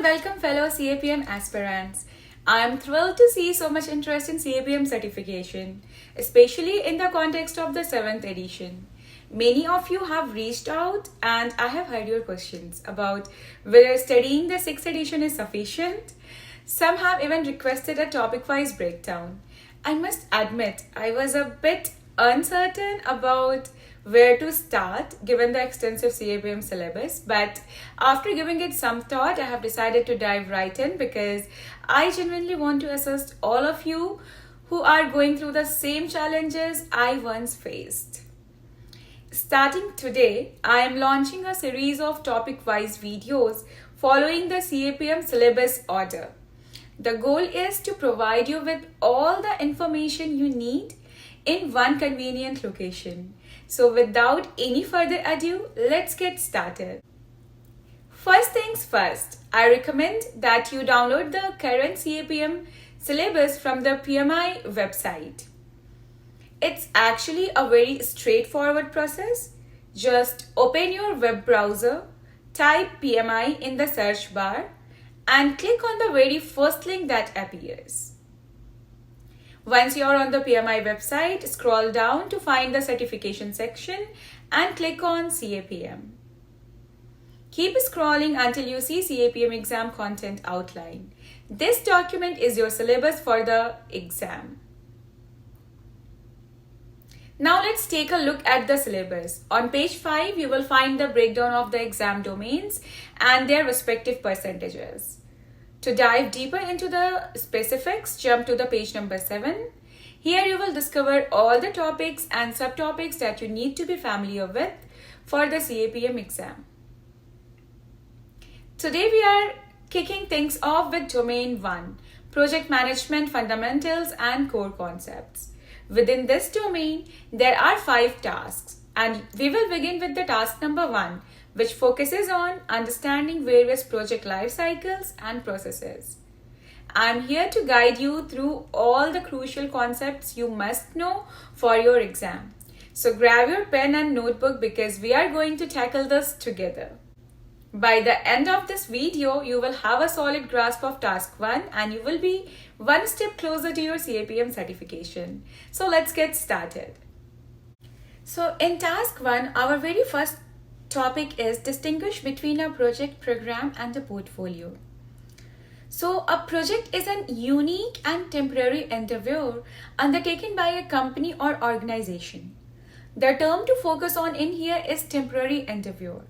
welcome fellow CAPM aspirants. I am thrilled to see so much interest in CAPM certification, especially in the context of the 7th edition. Many of you have reached out and I have heard your questions about whether studying the 6th edition is sufficient. Some have even requested a topic-wise breakdown. I must admit, I was a bit uncertain about where to start given the extensive CAPM syllabus, but after giving it some thought, I have decided to dive right in because I genuinely want to assist all of you who are going through the same challenges I once faced. Starting today, I am launching a series of topic-wise videos following the CAPM syllabus order. The goal is to provide you with all the information you need in one convenient location. So without any further ado, let's get started. First things first, I recommend that you download the current CAPM syllabus from the PMI website. It's actually a very straightforward process. Just open your web browser, type PMI in the search bar, and click on the very first link that appears. Once you're on the PMI website, scroll down to find the certification section and click on CAPM. Keep scrolling until you see CAPM exam content outline. This document is your syllabus for the exam. Now let's take a look at the syllabus. On page 5, you will find the breakdown of the exam domains and their respective percentages. To dive deeper into the specifics, jump to the page number 7. Here you will discover all the topics and subtopics that you need to be familiar with for the CAPM exam. Today we are kicking things off with Domain 1, Project Management Fundamentals and Core Concepts. Within this domain, there are 5 tasks, and we will begin with the task number 1, which focuses on understanding various project life cycles and processes. I'm here to guide you through all the crucial concepts you must know for your exam. So grab your pen and notebook because we are going to tackle this together. By the end of this video, you will have a solid grasp of task 1 and you will be one step closer to your CAPM certification. So let's get started. So in task 1, our very first topic is distinguish between a project, program and a portfolio. So a project is an unique and temporary endeavor undertaken by a company or organization. The term to focus on in here is temporary endeavor,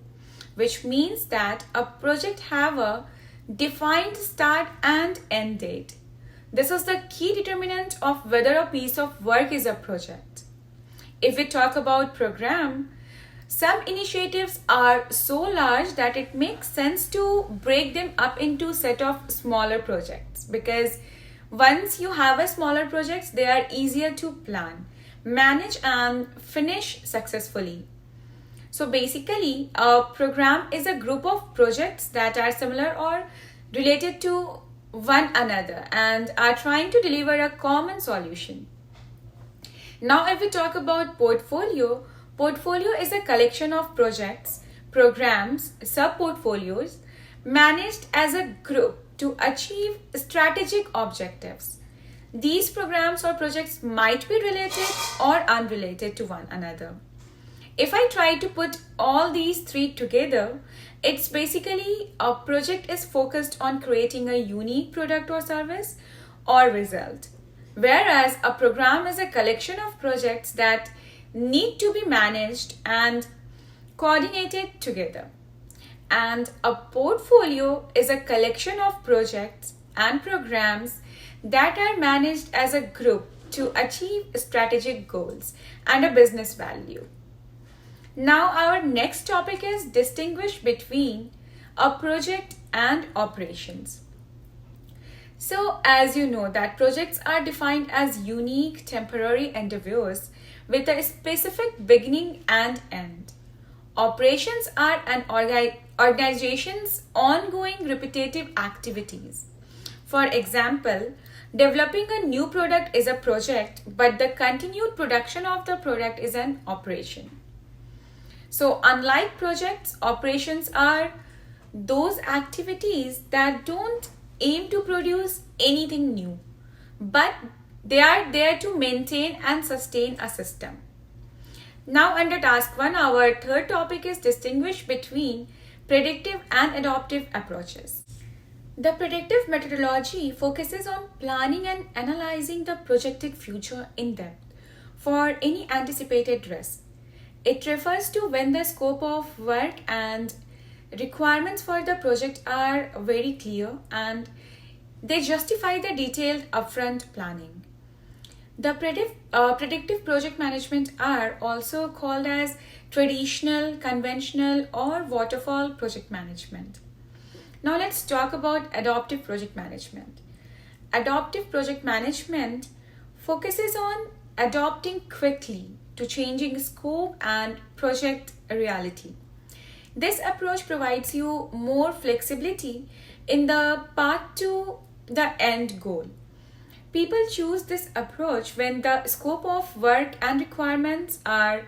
which means that a project have a defined start and end date. This is the key determinant of whether a piece of work is a project. If we talk about program, some initiatives are so large that it makes sense to break them up into a set of smaller projects because once you have a smaller projects, they are easier to plan, manage and finish successfully. So basically, a program is a group of projects that are similar or related to one another and are trying to deliver a common solution. Now, if we talk about portfolio, portfolio is a collection of projects, programs, sub-portfolios managed as a group to achieve strategic objectives. These programs or projects might be related or unrelated to one another. If I try to put all these 3 together, it's basically a project is focused on creating a unique product or service or result, whereas a program is a collection of projects that need to be managed and coordinated together. And a portfolio is a collection of projects and programs that are managed as a group to achieve strategic goals and a business value. Now our next topic is distinguish between a project and operations. So as you know that projects are defined as unique temporary endeavors with a specific beginning and end. Operations are an organization's ongoing repetitive activities. For example, developing a new product is a project, but the continued production of the product is an operation. So unlike projects, operations are those activities that don't aim to produce anything new, but they are there to maintain and sustain a system. Now, under task 1, our third topic is distinguish between predictive and adaptive approaches. The predictive methodology focuses on planning and analyzing the projected future in depth for any anticipated risk. It refers to when the scope of work and requirements for the project are very clear and they justify the detailed upfront planning. The predictive project management are also called as traditional, conventional, or waterfall project management. Now let's talk about adaptive project management. Adaptive project management focuses on adapting quickly to changing scope and project reality. This approach provides you more flexibility in the path to the end goal. People choose this approach when the scope of work and requirements are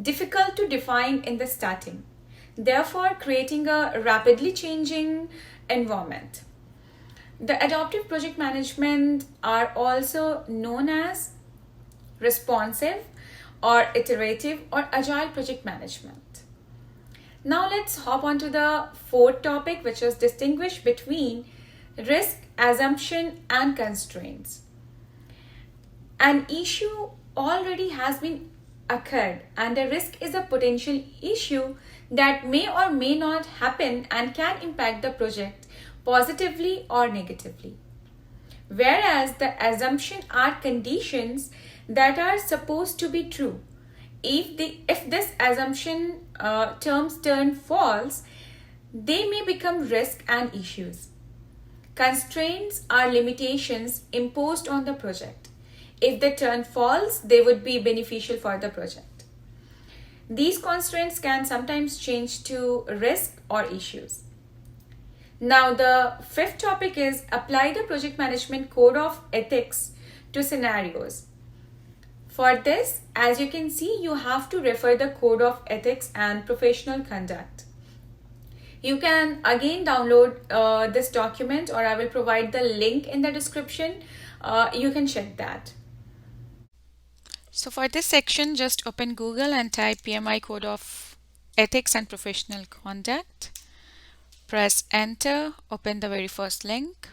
difficult to define in the starting, therefore creating a rapidly changing environment. The adaptive project management are also known as responsive or iterative or agile project management. Now let's hop on to the fourth topic, which is distinguish between risk, assumption, and constraints. An issue already has been occurred and a risk is a potential issue that may or may not happen and can impact the project positively or negatively. Whereas the assumption are conditions that are supposed to be true. If this assumption terms turn false, they may become risk and issues. Constraints are limitations imposed on the project. If they turn false, they would be beneficial for the project. These constraints can sometimes change to risk or issues. Now, the fifth topic is apply the project management code of ethics to scenarios. For this, as you can see, you have to refer the code of ethics and professional conduct. You can again download this document, or I will provide the link in the description. You can check that. So for this section, just open Google and type PMI code of ethics and professional conduct. Press enter, open the very first link.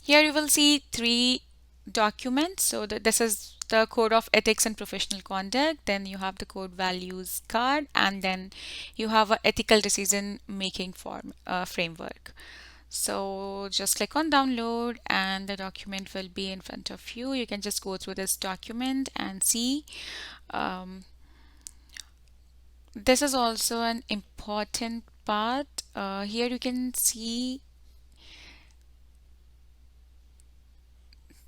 Here you will see 3 documents. So this is the code of ethics and professional conduct. Then you have the code values card, and then you have a ethical decision making framework. So just click on download and the document will be in front of you. You can just go through this document and see. This is also an important part. Here you can see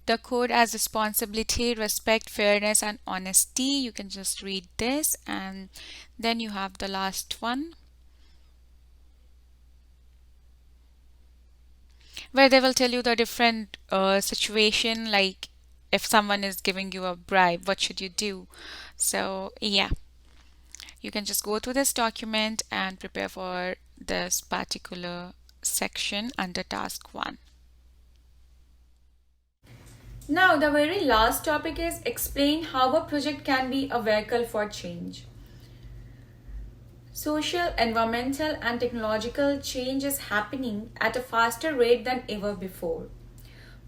the code as responsibility, respect, fairness, and honesty. You can just read this, and then you have the last one, where they will tell you the different situation, like if someone is giving you a bribe, what should you do? So yeah, you can just go through this document and prepare for this particular section under task 1. Now, the very last topic is explain how a project can be a vehicle for change. Social, environmental, and technological change is happening at a faster rate than ever before.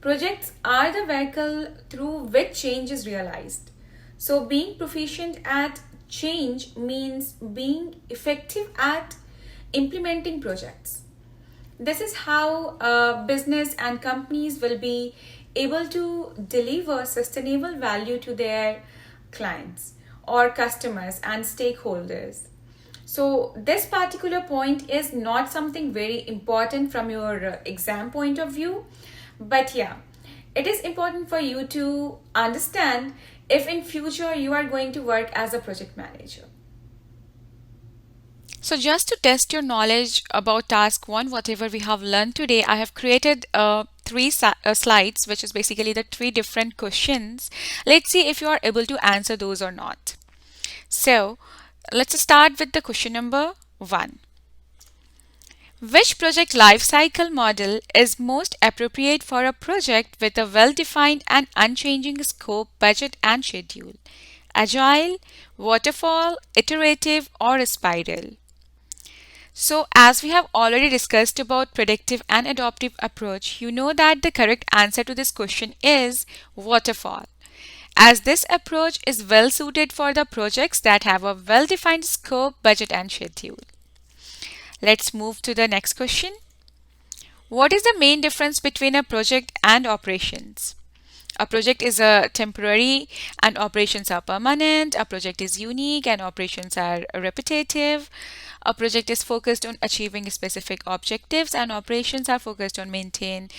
Projects are the vehicle through which change is realized. So, being proficient at change means being effective at implementing projects. This is how business and companies will be able to deliver sustainable value to their clients or customers and stakeholders. So this particular point is not something very important from your exam point of view, but yeah, it is important for you to understand if in future you are going to work as a project manager. So just to test your knowledge about task 1, whatever we have learned today, I have created 3 slides, which is basically the 3 different questions. Let's see if you are able to answer those or not. So let's start with the question number 1. Which project lifecycle model is most appropriate for a project with a well-defined and unchanging scope, budget, and schedule? Agile, waterfall, iterative, or a spiral? So, as we have already discussed about predictive and adaptive approach, you know that the correct answer to this question is waterfall, as this approach is well suited for the projects that have a well-defined scope, budget, and schedule. Let's move to the next question. What is the main difference between a project and operations? A project is a temporary and operations are permanent. A project is unique and operations are repetitive. A project is focused on achieving specific objectives and operations are focused on maintain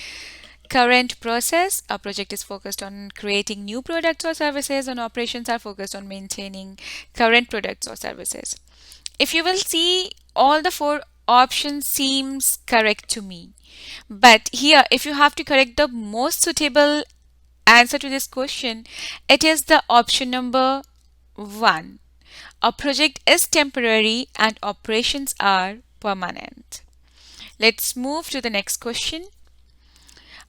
current process. A project is focused on creating new products or services and operations are focused on maintaining current products or services. If you will see, all the four options seems correct to me. But here, if you have to correct the most suitable answer to this question, it is the option number 1. A project is temporary and operations are permanent. Let's move to the next question.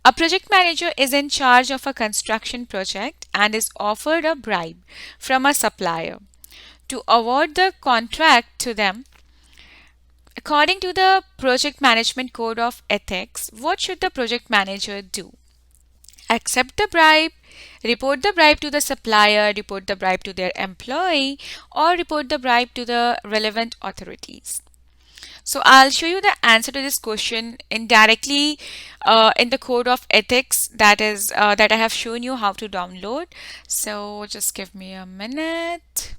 A project manager is in charge of a construction project and is offered a bribe from a supplier to award the contract to them. According to the Project Management Code of Ethics, what should the project manager do? Accept the bribe, report the bribe to the supplier, report the bribe to their employee, or report the bribe to the relevant authorities. So I'll show you the answer to this question indirectly in the code of ethics that I have shown you how to download. So just give me a minute.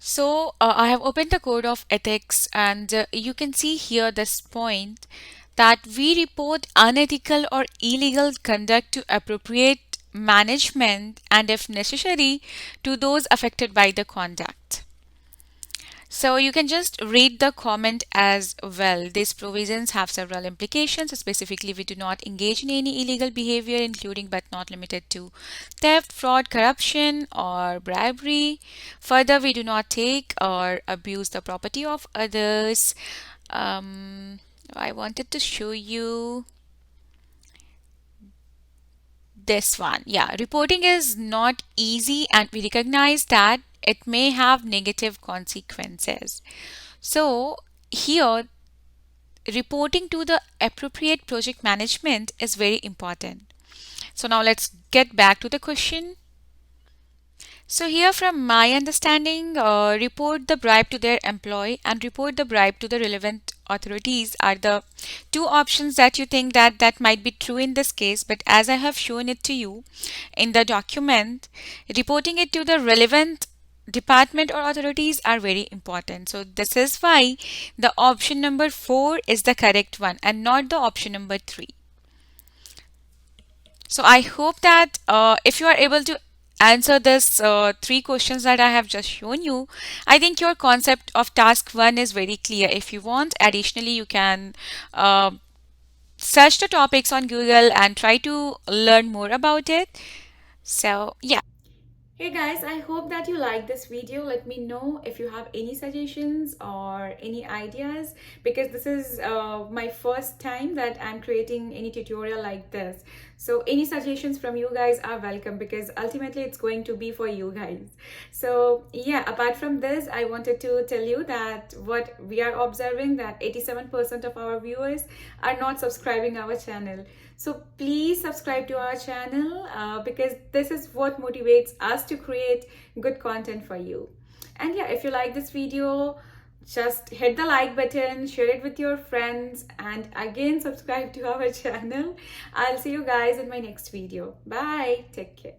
So I have opened the code of ethics and you can see here this point that we report unethical or illegal conduct to appropriate management and if necessary to those affected by the conduct. So you can just read the comment as well. These provisions have several implications. Specifically, we do not engage in any illegal behavior, including but not limited to theft, fraud, corruption, or bribery. Further, we do not take or abuse the property of others. I wanted to show you this one. Yeah, reporting is not easy, and we recognize that it may have negative consequences. So, here, reporting to the appropriate project management is very important. So, now let's get back to the question. So here from my understanding, report the bribe to their employee and report the bribe to the relevant authorities are the two options that you think that might be true in this case. But as I have shown it to you in the document, reporting it to the relevant department or authorities are very important. So this is why the option number 4 is the correct one and not the option number 3. So I hope that if you are able to answer this 3 questions that I have just shown you, I think your concept of task 1 is very clear. If you want, additionally, you can search the topics on Google and try to learn more about it. So yeah. Hey guys, I hope that you like this video. Let me know if you have any suggestions or any ideas because this is my first time that I'm creating any tutorial like this. So any suggestions from you guys are welcome because ultimately it's going to be for you guys. So yeah, apart from this, I wanted to tell you that what we are observing that 87% of our viewers are not subscribing our channel. So please subscribe to our channel because this is what motivates us to create good content for you. And yeah, if you like this video, just hit the like button, share it with your friends, and again subscribe to our channel. I'll see you guys in my next video. Bye. Take care.